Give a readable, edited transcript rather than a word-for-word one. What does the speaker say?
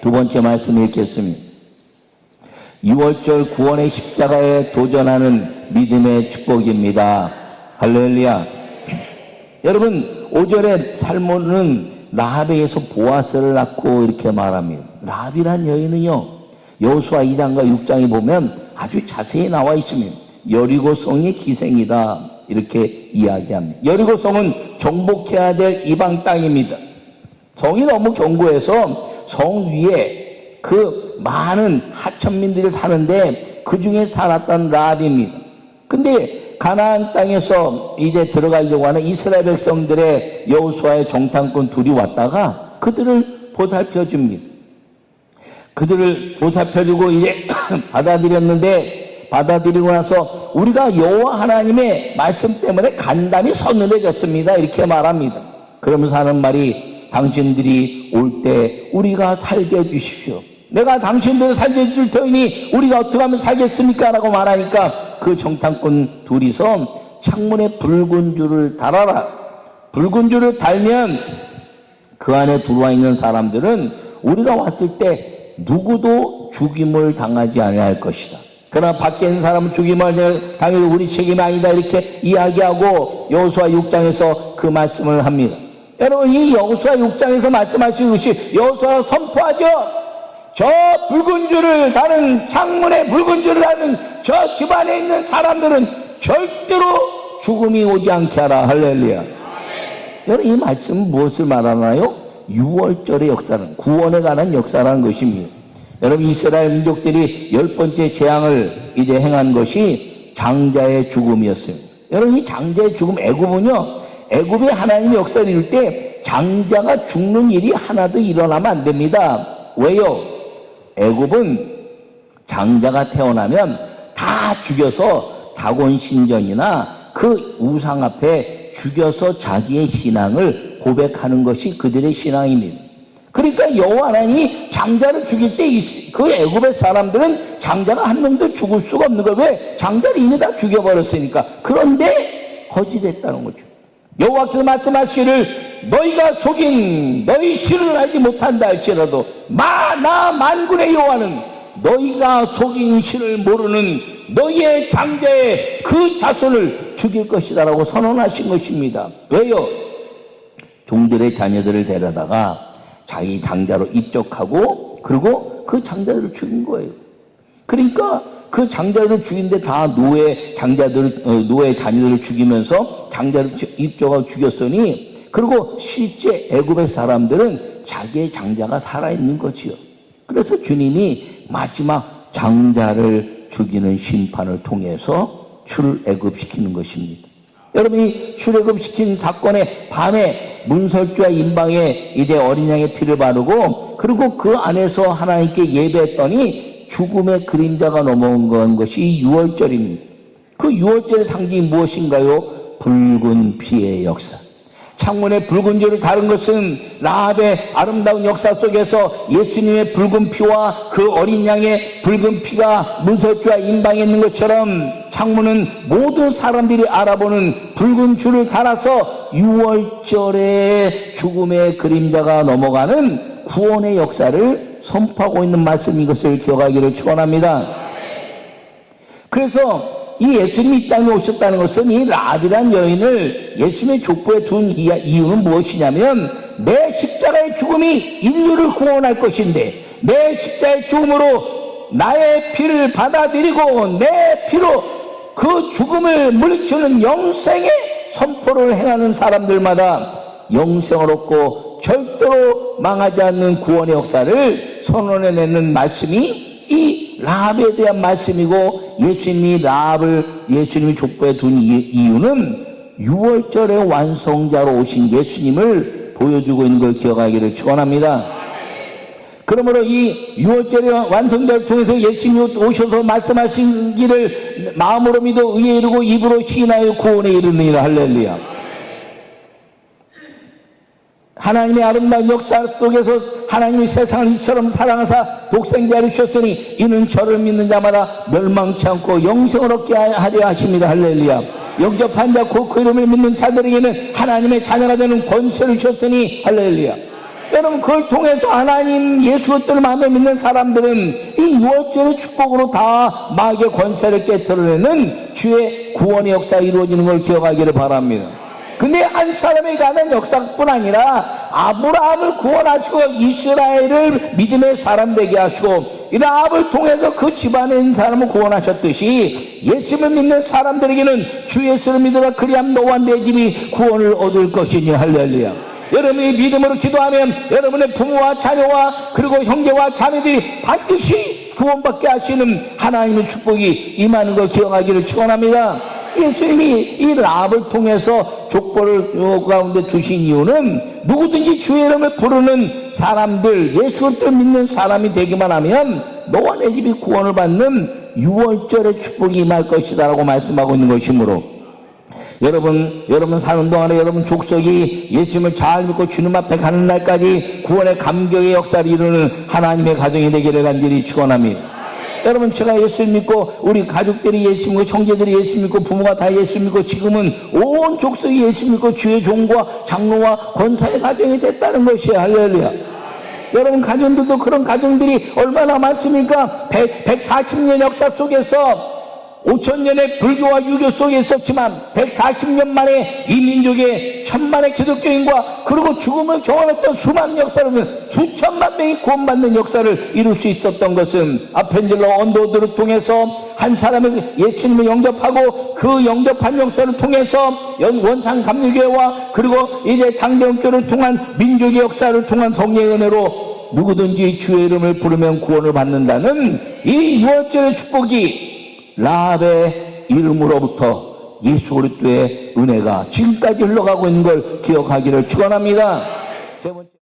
두 번째 말씀 읽겠습니다. 6월절 구원의 십자가에 도전하는 믿음의 축복입니다. 할렐루야. 여러분, 5절에 살몬은 라합에게서 보아스를 낳고 이렇게 말합니다. 라합이란 여인은요, 여호수아 2장과 6장에 보면 아주 자세히 나와 있습니다. 여리고성의 기생이다 이렇게 이야기합니다. 여리고성은 정복해야 될 이방 땅입니다. 성이 너무 견고해서 성 위에 그 많은 하천민들이 사는데 그 중에 살았던 라합입니다. 근데 가나안 땅에서 이제 들어가려고 하는 이스라엘 백성들의 여호수아의 정탐꾼 둘이 왔다가 그들을 보살펴 줍니다. 그들을 보살펴주고 이제 받아들이고 나서 우리가 여호와 하나님의 말씀 때문에 간담이 서늘해졌습니다 이렇게 말합니다. 그러면서 하는 말이, 당신들이 올 때 우리가 살게 해주십시오. 내가 당신들을 살게 해줄 터이니 우리가 어떻게 하면 살겠습니까? 라고 말하니까 그 정탐꾼 둘이서 창문에 붉은 줄을 달아라. 붉은 줄을 달면 그 안에 들어와 있는 사람들은 우리가 왔을 때 누구도 죽임을 당하지 아니할 것이다. 그러나 밖에 있는 사람은 죽임을 당해도 우리 책임이 아니다 이렇게 이야기하고 여호수아 6장에서 그 말씀을 합니다. 여러분, 이 여호수아 6장에서 말씀하신 것이 여호수아가 선포하죠. 저 붉은 줄을 다른, 창문에 붉은 줄을 다는 저 집안에 있는 사람들은 절대로 죽음이 오지 않게 하라. 할렐루야. 여러분, 이 말씀은 무엇을 말하나요? 6월절의 역사는, 구원에 관한 역사라는 것입니다. 여러분, 이스라엘 민족들이 10번째 재앙을 이제 행한 것이 장자의 죽음이었습니다. 여러분, 이 장자의 죽음, 애굽은요, 애굽이 하나님의 역사를 이룰 때 장자가 죽는 일이 하나도 일어나면 안 됩니다. 왜요? 애굽은 장자가 태어나면 다 죽여서 다곤 신전이나 그 우상 앞에 죽여서 자기의 신앙을 고백하는 것이 그들의 신앙입니다. 그러니까 여호와 하나님이 장자를 죽일 때 그 애굽의 사람들은 장자가 한 명도 죽을 수가 없는 거예요. 왜? 장자를 이미 다 죽여버렸으니까. 그런데 거짓했다는 거죠. 여호와께서 말씀하시기를 너희가 속인 너희 신을 알지 못한다 할지라도 나 만군의 여호와는 너희가 속인 신을 모르는 너희의 장자의 그 자손을 죽일 것이다 라고 선언하신 것입니다. 왜요? 종들의 자녀들을 데려다가 자기 장자로 입적하고 그리고 그 장자들을 죽인 거예요. 그러니까 그 장자들을 죽인데 다 노예 자녀들을 죽이면서 장자를 입적하고 죽였으니, 그리고 실제 애굽의 사람들은 자기의 장자가 살아있는 거지요. 그래서 주님이 마지막 장자를 죽이는 심판을 통해서 출애굽시키는 것입니다. 여러분이 출애굽시킨 사건의 밤에 문설주와 임방에 이제 어린 양의 피를 바르고 그리고 그 안에서 하나님께 예배했더니 죽음의 그림자가 넘어온 것이 6월절입니다. 그 6월절의 상징이 무엇인가요? 붉은 피의 역사. 창문에 붉은 줄을 다른 것은 라합의 아름다운 역사 속에서 예수님의 붉은 피와 그 어린 양의 붉은 피가 문설주와 임방에 있는 것처럼 창문은 모든 사람들이 알아보는 붉은 줄을 달아서 6월절에 죽음의 그림자가 넘어가는 구원의 역사를 선포하고 있는 말씀인 것을 기억하기를 축원합니다. 그래서 이 예수님이 이 땅에 오셨다는 것은 이 라합이란 여인을 예수님의 족보에 둔 이유는 무엇이냐면 내 십자가의 죽음이 인류를 구원할 것인데 내 십자가의 죽음으로 나의 피를 받아들이고 내 피로 그 죽음을 물리치는 영생의 선포를 행하는 사람들마다 영생을 얻고 절대로 망하지 않는 구원의 역사를 선언해내는 말씀이 이 라합에 대한 말씀이고, 예수님이 라합을 예수님이 족보에 둔 이유는 6월절의 완성자로 오신 예수님을 보여주고 있는 걸 기억하기를 축원합니다. 그러므로 이 6월절의 완성자를 통해서 예수님이 오셔서 말씀하신 길을 마음으로 믿어 의에 이르고 입으로 시인하여 구원에 이르느니라. 할렐루야. 하나님의 아름다운 역사 속에서 하나님이 세상을 이처럼 사랑하사 독생자를 주셨으니 이는 저를 믿는 자마다 멸망치 않고 영생을 얻게 하려 하십니다. 할렐루야. 영접한 자 곧 그 이름을 믿는 자들에게는 하나님의 자녀가 되는 권세를 주셨으니 할렐루야. 여러분, 그걸 통해서 하나님 예수 그리스도를 마음에 믿는 사람들은 이 유월절의 축복으로 다 마귀의 권세를 깨트려내는 주의 구원의 역사가 이루어지는 걸 기억하기를 바랍니다. 근데 한 사람에 관한 역사뿐 아니라 아브라함을 구원하시고 이스라엘을 믿음의 사람 되게 하시고 이 라합을 통해서 그 집안에 있는 사람을 구원하셨듯이 예수를 믿는 사람들에게는 주 예수를 믿으라 그리하면 너와 내 집이 구원을 얻을 것이니. 할렐루야. 여러분이 믿음으로 기도하면 여러분의 부모와 자녀와 그리고 형제와 자매들이 반드시 구원받게 하시는 하나님의 축복이 임하는 걸 기억하기를 축원합니다. 예수님이 이 라합을 통해서 족보를 요 가운데 두신 이유는 누구든지 주의 이름을 부르는 사람들, 예수 그리스도를 믿는 사람이 되기만 하면 너와 내 집이 구원을 받는 유월절의 축복이 임할 것이다 라고 말씀하고 있는 것이므로 여러분 사는 동안에 여러분 족속이 예수님을 잘 믿고 주님 앞에 가는 날까지 구원의 감격의 역사를 이루는 하나님의 가정이 되기를 간절히 축원합니다. 여러분, 제가 예수 믿고 우리 가족들이 예수 믿고 형제들이 예수 믿고 부모가 다 예수 믿고 지금은 온 족속이 예수 믿고 주의 종과 장로와 권사의 가정이 됐다는 것이에요. 할렐루야. 여러분, 가정들도 그런 가정들이 얼마나 많습니까? 140년 역사 속에서 5,000년의 불교와 유교 속에 있었지만 140년 만에 이 민족의 천만의 기독교인과 그리고 죽음을 경험했던 수많은 역사를 수천만 명이 구원받는 역사를 이룰 수 있었던 것은 아펜젤러 언더우드를 통해서 한 사람의 예수님을 영접하고 그 영접한 역사를 통해서 원산 감리교회와 그리고 이제 장대원교를 통한 민족의 역사를 통한 성령의 은혜로 누구든지 주의 이름을 부르면 구원을 받는다는 이 유월절의 축복이 라합의 이름으로부터 예수 그리스도의 은혜가 지금까지 흘러가고 있는 걸 기억하기를 축원합니다. 세 번째.